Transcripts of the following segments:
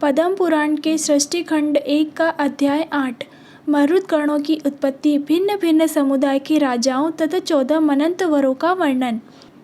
पद्म पुराण के सृष्टि खंड 1 का अध्याय 8 मरुत गणों की उत्पत्ति, भिन्न भिन्न समुदाय के राजाओं तथा 14 मनंत वरों का वर्णन।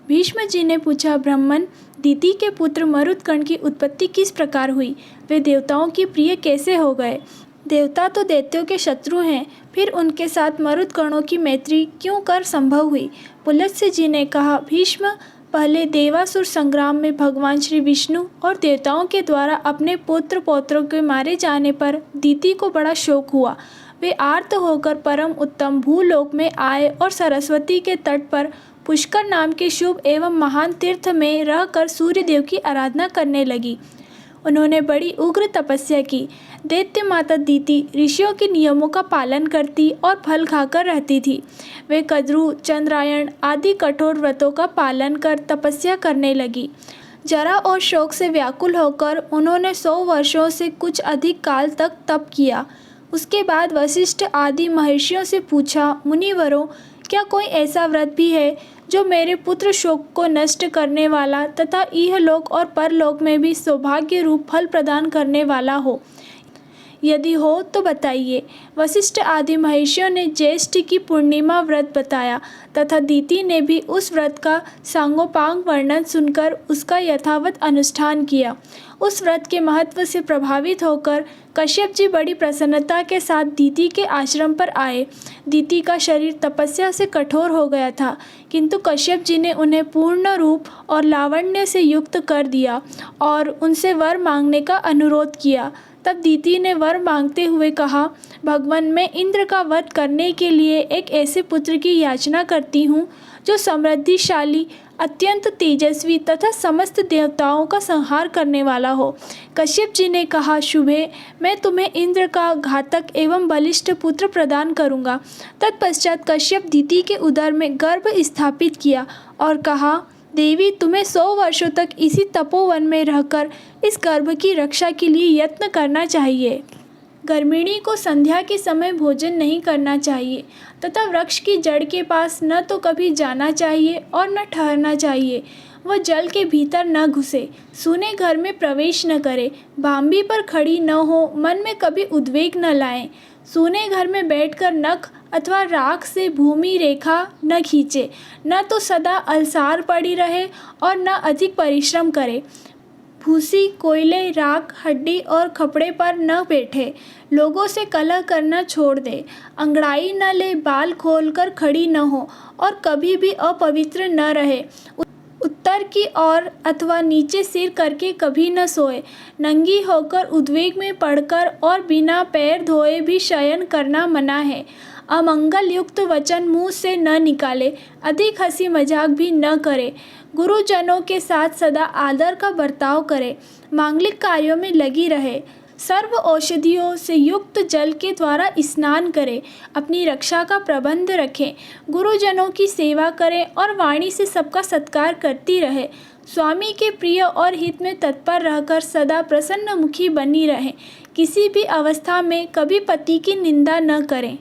भीष्म जी ने पूछा, ब्राह्मण, दिति के पुत्र मरुत गण की उत्पत्ति किस प्रकार हुई? वे देवताओं की प्रिय कैसे हो गए? देवता तो दैत्यों के शत्रु हैं, फिर उनके साथ मरुत गणों की मैत्री क्यों कर संभव हुई? पुलत्स्य जी ने कहा, भीष्म, पहले देवासुर संग्राम में भगवान श्री विष्णु और देवताओं के द्वारा अपने पुत्र पौत्रों के मारे जाने पर दिति को बड़ा शोक हुआ। वे आर्त होकर परम उत्तम भूलोक में आए और सरस्वती के तट पर पुष्कर नाम के शुभ एवं महान तीर्थ में रहकर सूर्य देव की आराधना करने लगी। उन्होंने बड़ी उग्र तपस्या की। दैत्य माता दिति ऋषियों के नियमों का पालन करती और फल खाकर रहती थी। वे कद्रु, चंद्रायण आदि कठोर व्रतों का पालन कर तपस्या करने लगी। जरा और शोक से व्याकुल होकर उन्होंने 100 वर्षों से कुछ अधिक काल तक तप किया। उसके बाद वशिष्ठ आदि महर्षियों से पूछा, मुनिवरों, क्या कोई ऐसा व्रत भी है जो मेरे पुत्र शोक को नष्ट करने वाला तथा इहलोक और परलोक में भी सौभाग्य रूप फल प्रदान करने वाला हो? यदि हो तो बताइए। वशिष्ठ आदि महर्षियों ने ज्येष्ठ की पूर्णिमा व्रत बताया तथा दिति ने भी उस व्रत का सांगोपांग वर्णन सुनकर उसका यथावत अनुष्ठान किया। उस व्रत के महत्व से प्रभावित होकर कश्यप जी बड़ी प्रसन्नता के साथ दिति के आश्रम पर आए। दिति का शरीर तपस्या से कठोर हो गया था, किंतु कश्यप जी ने उन्हें पूर्ण रूप और लावण्य से युक्त कर दिया और उनसे वर मांगने का अनुरोध किया। तब दिति ने वर मांगते हुए कहा, भगवान, मैं इंद्र का वध करने के लिए एक ऐसे पुत्र की याचना करती हूँ जो समृद्धिशाली, अत्यंत तेजस्वी तथा समस्त देवताओं का संहार करने वाला हो। कश्यप जी ने कहा, शुभे, मैं तुम्हें इंद्र का घातक एवं बलिष्ठ पुत्र प्रदान करूँगा। तत्पश्चात कश्यप दिति के उदर में गर्भ स्थापित किया और कहा, देवी, तुम्हें 100 वर्षों तक इसी तपोवन में रहकर इस गर्भ की रक्षा के लिए यत्न करना चाहिए। गर्भिणी को संध्या के समय भोजन नहीं करना चाहिए तथा वृक्ष की जड़ के पास न तो कभी जाना चाहिए और न ठहरना चाहिए। वह जल के भीतर न घुसे, सूने घर में प्रवेश न करे, भांबी पर खड़ी न हो, मन में कभी उद्वेग न लाएं, सूने घर में बैठकर नख अथवा राख से भूमि रेखा न खींचे, न तो सदा अलसार पड़ी रहे और न अधिक परिश्रम करे। भूसी, कोयले, राख, हड्डी और खपड़े पर न बैठे, लोगों से कलह करना छोड़ दे, अंगड़ाई न ले, बाल खोलकर खड़ी न हो और कभी भी अपवित्र न रहे, उत्तर की ओर अथवा नीचे सिर करके कभी न सोए, नंगी होकर उद्वेग में पड़कर और बिना पैर धोए भी शयन करना मना है, अमंगल युक्त वचन मुंह से न निकाले, अधिक हंसी मजाक भी न करे, गुरुजनों के साथ सदा आदर का बर्ताव करे, मांगलिक कार्यों में लगी रहे, सर्व औषधियों से युक्त जल के द्वारा स्नान करे, अपनी रक्षा का प्रबंध रखें, गुरुजनों की सेवा करें और वाणी से सबका सत्कार करती रहे, स्वामी के प्रिय और हित में तत्पर रहकर सदा प्रसन्न मुखी बनी रहें, किसी भी अवस्था में कभी पति की निंदा न करें।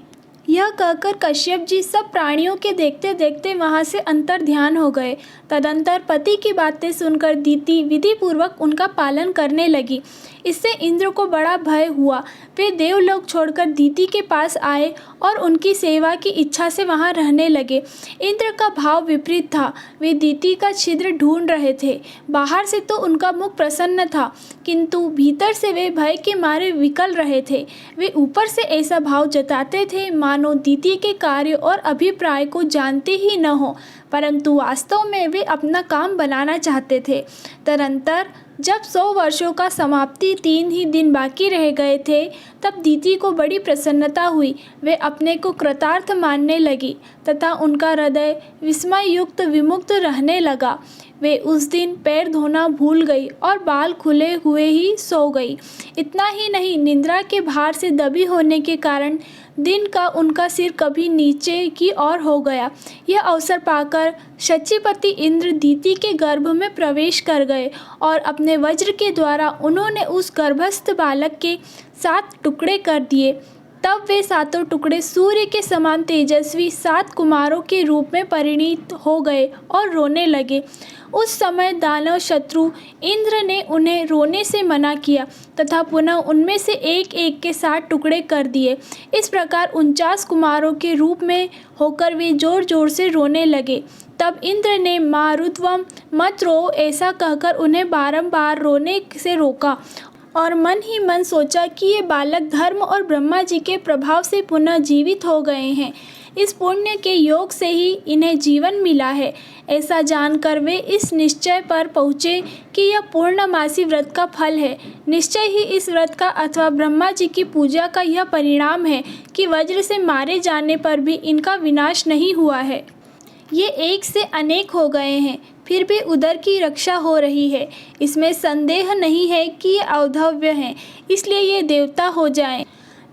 यह कहकर कश्यप जी सब प्राणियों के देखते देखते वहाँ से अंतर ध्यान हो गए। तदंतर पति की बातें सुनकर दिति विधि पूर्वक उनका पालन करने लगी। इससे इंद्र को बड़ा भय हुआ। वे देवलोक छोड़कर दिति के पास आए और उनकी सेवा की इच्छा से वहाँ रहने लगे। इंद्र का भाव विपरीत था। वे दिति का छिद्र ढूंढ रहे थे। बाहर से तो उनका मुख प्रसन्न था, किंतु भीतर से वे भय के मारे विकल रहे थे। वे ऊपर से ऐसा भाव जताते थे मानो दिति के कार्य और अभिप्राय को जानते ही न हो, परंतु वास्तव में वे अपना काम बनाना चाहते थे। तदंतर जब 100 वर्षों का समाप्ति 3 ही दिन बाकी रह गए थे, तब दिति को बड़ी प्रसन्नता हुई। वे अपने को कृतार्थ मानने लगी तथा उनका हृदय विस्मय युक्त विमुक्त रहने लगा। वे उस दिन पैर धोना भूल गई और बाल खुले हुए ही सो गई। इतना ही नहीं, निद्रा के भार से दबी होने के कारण दिन का उनका सिर कभी नीचे की ओर हो गया। यह अवसर पाकर शचीपति इंद्र दिति के गर्भ में प्रवेश कर गए और अपने वज्र के द्वारा उन्होंने उस गर्भस्थ बालक के 7 टुकड़े कर दिए। तब वे सातों टुकड़े सूर्य के समान तेजस्वी 7 कुमारों के रूप में परिणित हो गए और रोने लगे। उस समय दानव शत्रु इंद्र ने उन्हें रोने से मना किया तथा पुनः उनमें से एक एक के 7 टुकड़े कर दिए। इस प्रकार 49 कुमारों के रूप में होकर वे जोर जोर से रोने लगे। तब इंद्र ने मारुत्वम मत रो ऐसा कहकर उन्हें बारंबार रोने से रोका और मन ही मन सोचा कि ये बालक धर्म और ब्रह्मा जी के प्रभाव से पुनः जीवित हो गए हैं। इस पुण्य के योग से ही इन्हें जीवन मिला है। ऐसा जानकर वे इस निश्चय पर पहुँचे कि यह पूर्णमासी व्रत का फल है। निश्चय ही इस व्रत का अथवा ब्रह्मा जी की पूजा का यह परिणाम है कि वज्र से मारे जाने पर भी इनका विनाश नहीं हुआ है। ये एक से अनेक हो गए हैं, फिर भी उदर की रक्षा हो रही है। इसमें संदेह नहीं है कि ये अवधव्य हैं, इसलिए ये देवता हो जाएं।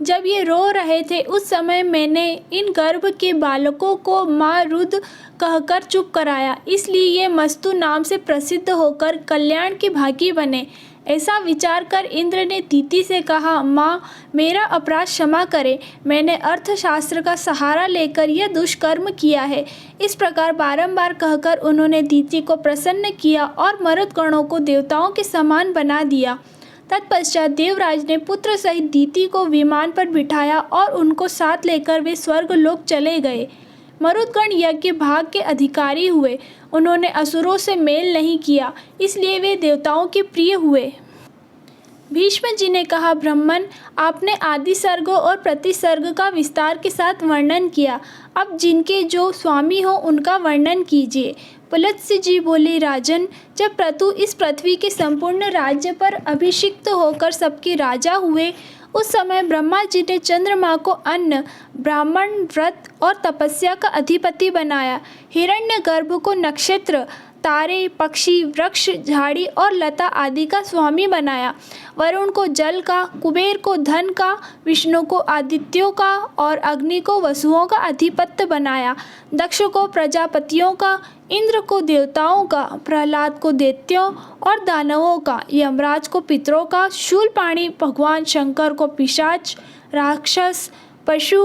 जब ये रो रहे थे उस समय मैंने इन गर्भ के बालकों को माँ रुद्र कहकर चुप कराया, इसलिए ये मस्तु नाम से प्रसिद्ध होकर कल्याण के भागी बने। ऐसा विचार कर इंद्र ने दीति से कहा, माँ मेरा अपराध क्षमा करे, मैंने अर्थशास्त्र का सहारा लेकर यह दुष्कर्म किया है। इस प्रकार बारंबार कहकर उन्होंने दीति को प्रसन्न किया और मरुदगणों को देवताओं के समान बना दिया। तत्पश्चात देवराज ने पुत्र सहित दीति को विमान पर बिठाया और उनको साथ लेकर वे स्वर्गलोक चले गए। मरुदगण यज्ञ भाग के अधिकारी हुए। उन्होंने असुरों से मेल नहीं किया, इसलिए वे देवताओं के प्रिय हुए। भीष्म जी ने कहा, ब्राह्मण आपने आदि सर्ग और प्रतिसर्ग का विस्तार के साथ वर्णन किया, अब जिनके जो स्वामी हो उनका वर्णन कीजिए। पुलत्स्य जी बोले, राजन जब प्रतु इस पृथ्वी के संपूर्ण राज्य पर अभिषिक्त होकर सबके राजा हुए उस समय ब्रह्मा जी ने चंद्रमा को अन्न, ब्राह्मण, व्रत और तपस्या का अधिपति बनाया। हिरण्यगर्भ को नक्षत्र, तारे, पक्षी, वृक्ष, झाड़ी और लता आदि का स्वामी बनाया। वरुण को जल का, कुबेर को धन का, विष्णु को आदित्यों का और अग्नि को वसुओं का अधिपत्य बनाया। दक्ष को प्रजापतियों का, इंद्र को देवताओं का, प्रहलाद को दैत्यों और दानवों का, यमराज को पितरों का, शूलपाणी भगवान शंकर को पिशाच, राक्षस, पशु,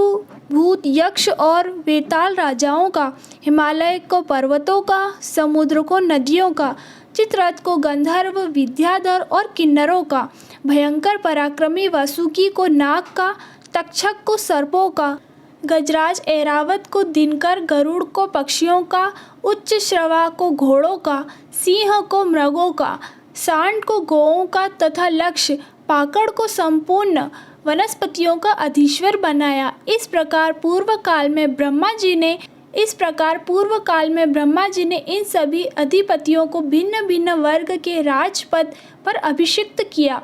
भूत, यक्ष और वेताल राजाओं का, हिमालय को पर्वतों का, समुद्र को नदियों का, चित्ररथ को गंधर्व, विद्याधर और किन्नरों का, भयंकर पराक्रमी वासुकी को नाग का, तक्षक को सर्पों का, गजराज ऐरावत को दिनकर, गरुड़ को पक्षियों का, उच्च श्रवा को घोड़ों का, सिंह को मृगों का, सांड को गौओं का तथा लक्ष्य पाकड़ को संपूर्ण वनस्पतियों का अधीश्वर बनाया। इस प्रकार पूर्व काल में ब्रह्मा जी ने इन सभी अधिपतियों को भिन्न भिन्न वर्ग के राजपद पर अभिषिक्त किया।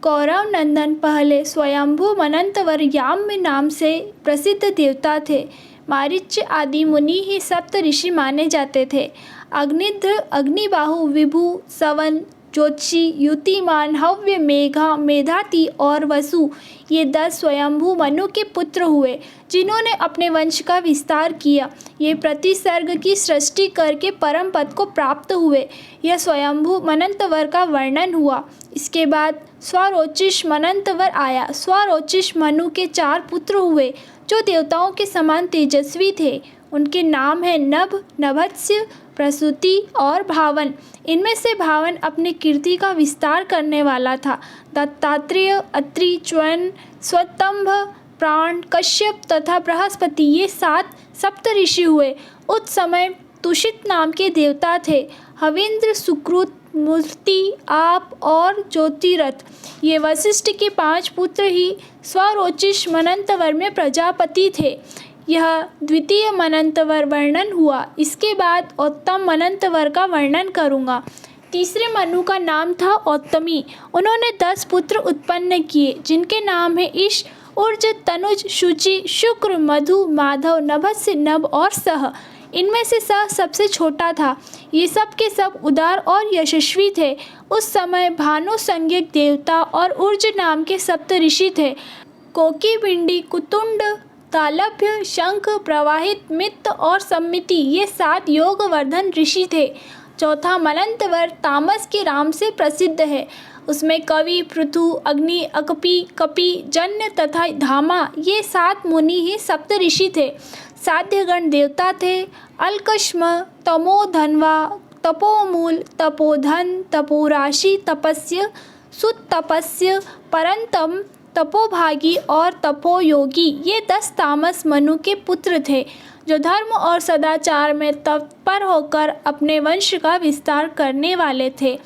कौरव नंदन पहले स्वयंभू मनंतवर याम्य नाम से प्रसिद्ध देवता थे। मारीच आदि मुनि ही सप्त ऋषि माने जाते थे। अग्निध्र, अग्निबाहु, विभु, सवन, ज्योतिषी, युतिमान, हव्य, मेघा, मेधाति और वसु ये 10 स्वयंभू मनु के पुत्र हुए, जिन्होंने अपने वंश का विस्तार किया। ये प्रतिसर्ग की सृष्टि करके परम पद को प्राप्त हुए। यह स्वयंभू मनंतवर का वर्णन हुआ। इसके बाद स्वरोचिष मनंतवर आया। स्वरोचिष मनु के 4 पुत्र हुए, जो देवताओं के समान तेजस्वी थे। उनके नाम हैं नभ, नभस्य, प्रसूति और भावन। इनमें से भावन अपने कीर्ति का विस्तार करने वाला था। दत्तात्रेय, अत्रि, च्यवन, स्वतंभ, प्राण, कश्यप तथा बृहस्पति ये 7 सप्त ऋषि हुए। उस समय तुषित नाम के देवता थे। हविंद्र, सुकृत, मूर्ति, आप और ज्योतिरथ ये वशिष्ठ के 5 पुत्र ही स्वरोचिष मनंतवर में प्रजापति थे। यह द्वितीय मनंतवर वर्णन हुआ। इसके बाद उत्तम मनंतवर का वर्णन करूँगा। तीसरे मनु का नाम था औत्तमी। उन्होंने 10 पुत्र उत्पन्न किए, जिनके नाम है ईश, ऊर्ज, तनुज, शुचि, शुक्र, मधु, माधव, नभस्य, नभ और सह। इनमें से सह सबसे छोटा था। ये सब के सब उदार और यशस्वी थे। उस समय भानु संज्ञक देवता और ऊर्ज नाम के सप्त ऋषि थे। कोकिबिंडी, कुतुंड, तालभ्य, शंख, प्रवाहित, मित्त और सम्मिति ये 7 योगवर्धन ऋषि थे। चौथा मनंतवर तामस के राम से प्रसिद्ध है। उसमें कवि, पृथु, अग्नि, अकपि, कपि, जन्य तथा धामा ये 7 मुनि ही सप्तऋषि थे। साध्यगण देवता थे अलकष्म, तमोधन्वा, तपोमूल, तपोधन, तपोराशि, तपस्य, सुतपस्य, परंतम, तपोभागी और तपोयोगी ये 10 तामस मनु के पुत्र थे जो धर्म और सदाचार में तत्पर होकर अपने वंश का विस्तार करने वाले थे।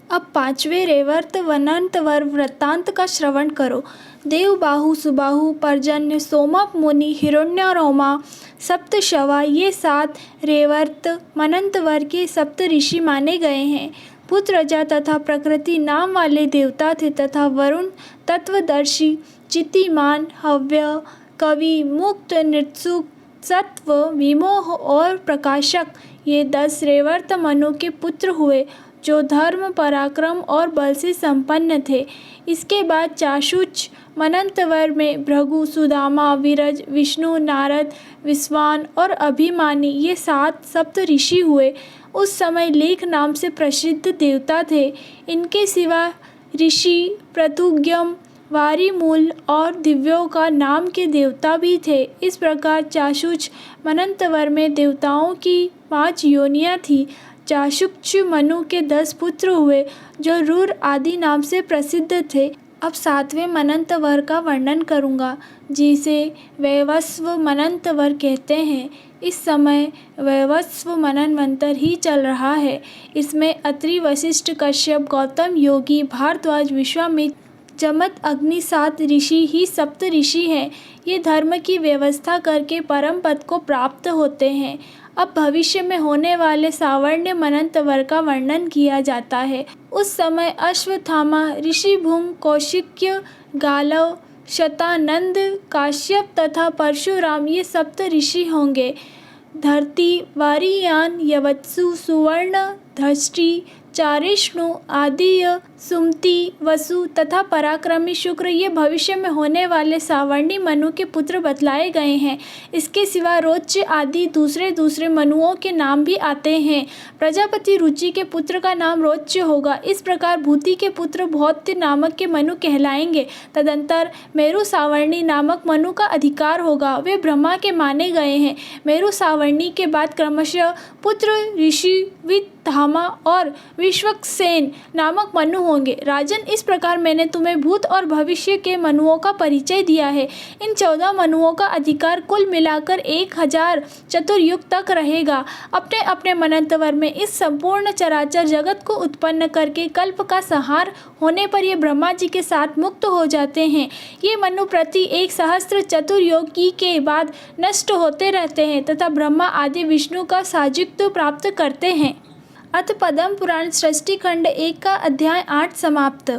अब 5वें रेवर्त वनंतवर वृत्तांत का श्रवण करो। देवबाहु, सुबाहु, पर्जन्य, सोमप मुनि, हिरण्यरोमा, सप्तशवा ये 7 रेवर्त मनंतवर के सप्तऋषि माने गए हैं। पुत्रजा तथा प्रकृति नाम वाले देवता थे तथा वरुण तत्वदर्शी, चितिमान, हव्य, कवि, मुक्त, नृत्सुक, सत्व, विमोह और प्रकाशक ये 10 रेवर्त मनु के पुत्र हुए जो धर्म, पराक्रम और बल से संपन्न थे। इसके बाद चाशुच मनंतवर में भृगु, सुदामा, विरज, विष्णु, नारद, विश्वान और अभिमानी ये 7 सप्तऋषि हुए। उस समय लेख नाम से प्रसिद्ध देवता थे। इनके सिवा ऋषि, पृथुग्यम, वारिमूल और दिव्यों का नाम के देवता भी थे। इस प्रकार चाशुच मनंतवर में देवताओं की 5 योनियाँ थी। चाशुच मनु के 10 पुत्र हुए जो रूर आदि नाम से प्रसिद्ध थे। अब 7वें मनंतवर का वर्णन करूँगा जिसे वैवस्व मनंतवर कहते हैं। इस समय वैवस्व मनन्वंतर ही चल रहा है। इसमें अत्रि, वशिष्ठ, कश्यप, गौतम, योगी, भारद्वाज, विश्वामित्र, जमत, अग्नि 7 ऋषि ही सप्तऋषि हैं। ये धर्म की व्यवस्था करके परम पद को प्राप्त होते हैं। अब भविष्य में होने वाले सावर्ण्य मनंतवर का वर्णन किया जाता है। उस समय अश्वत्थामा, ऋषिभूम, कौशिक्य, गालव, शतानंद, काश्यप तथा परशुराम ये सप्तऋषि होंगे। धरती, वारियान, यवत्सु, सुवर्ण, धष्टि, चारिष्णु, आदिय, सुमति, वसु तथा पराक्रमी शुक्र ये भविष्य में होने वाले सावर्णी मनु के पुत्र बतलाए गए हैं। इसके सिवा रोच्य आदि दूसरे मनुओं के नाम भी आते हैं। प्रजापति रुचि के पुत्र का नाम रोच्य होगा। इस प्रकार भूति के पुत्र भौत्य नामक के मनु कहलाएंगे। तदंतर मेरु सावर्णी नामक मनु का अधिकार होगा। वे ब्रह्मा के माने गए हैं। मेरु सावर्णी के बाद क्रमशः पुत्र ऋषि, वित्थामा और विश्वक्सेन नामक मनु होंगे। राजन, इस प्रकार मैंने तुम्हें भूत और भविष्य के मनुओं का परिचय दिया है। इन 14 मनुओं का अधिकार कुल मिलाकर 1000 चतुर्युग तक रहेगा। अपने अपने मनंतवर में इस संपूर्ण चराचर जगत को उत्पन्न करके कल्प का संहार होने पर ये ब्रह्मा जी के साथ मुक्त हो जाते हैं। ये मनु प्रति 1 सहस्त्र चतुर्युगी के बाद नष्ट होते रहते हैं तथा ब्रह्मा आदि विष्णु का सायुज्य प्राप्त करते हैं। अथ पद्म पुराण सृष्टि खंड 1 का अध्याय 8 समाप्त।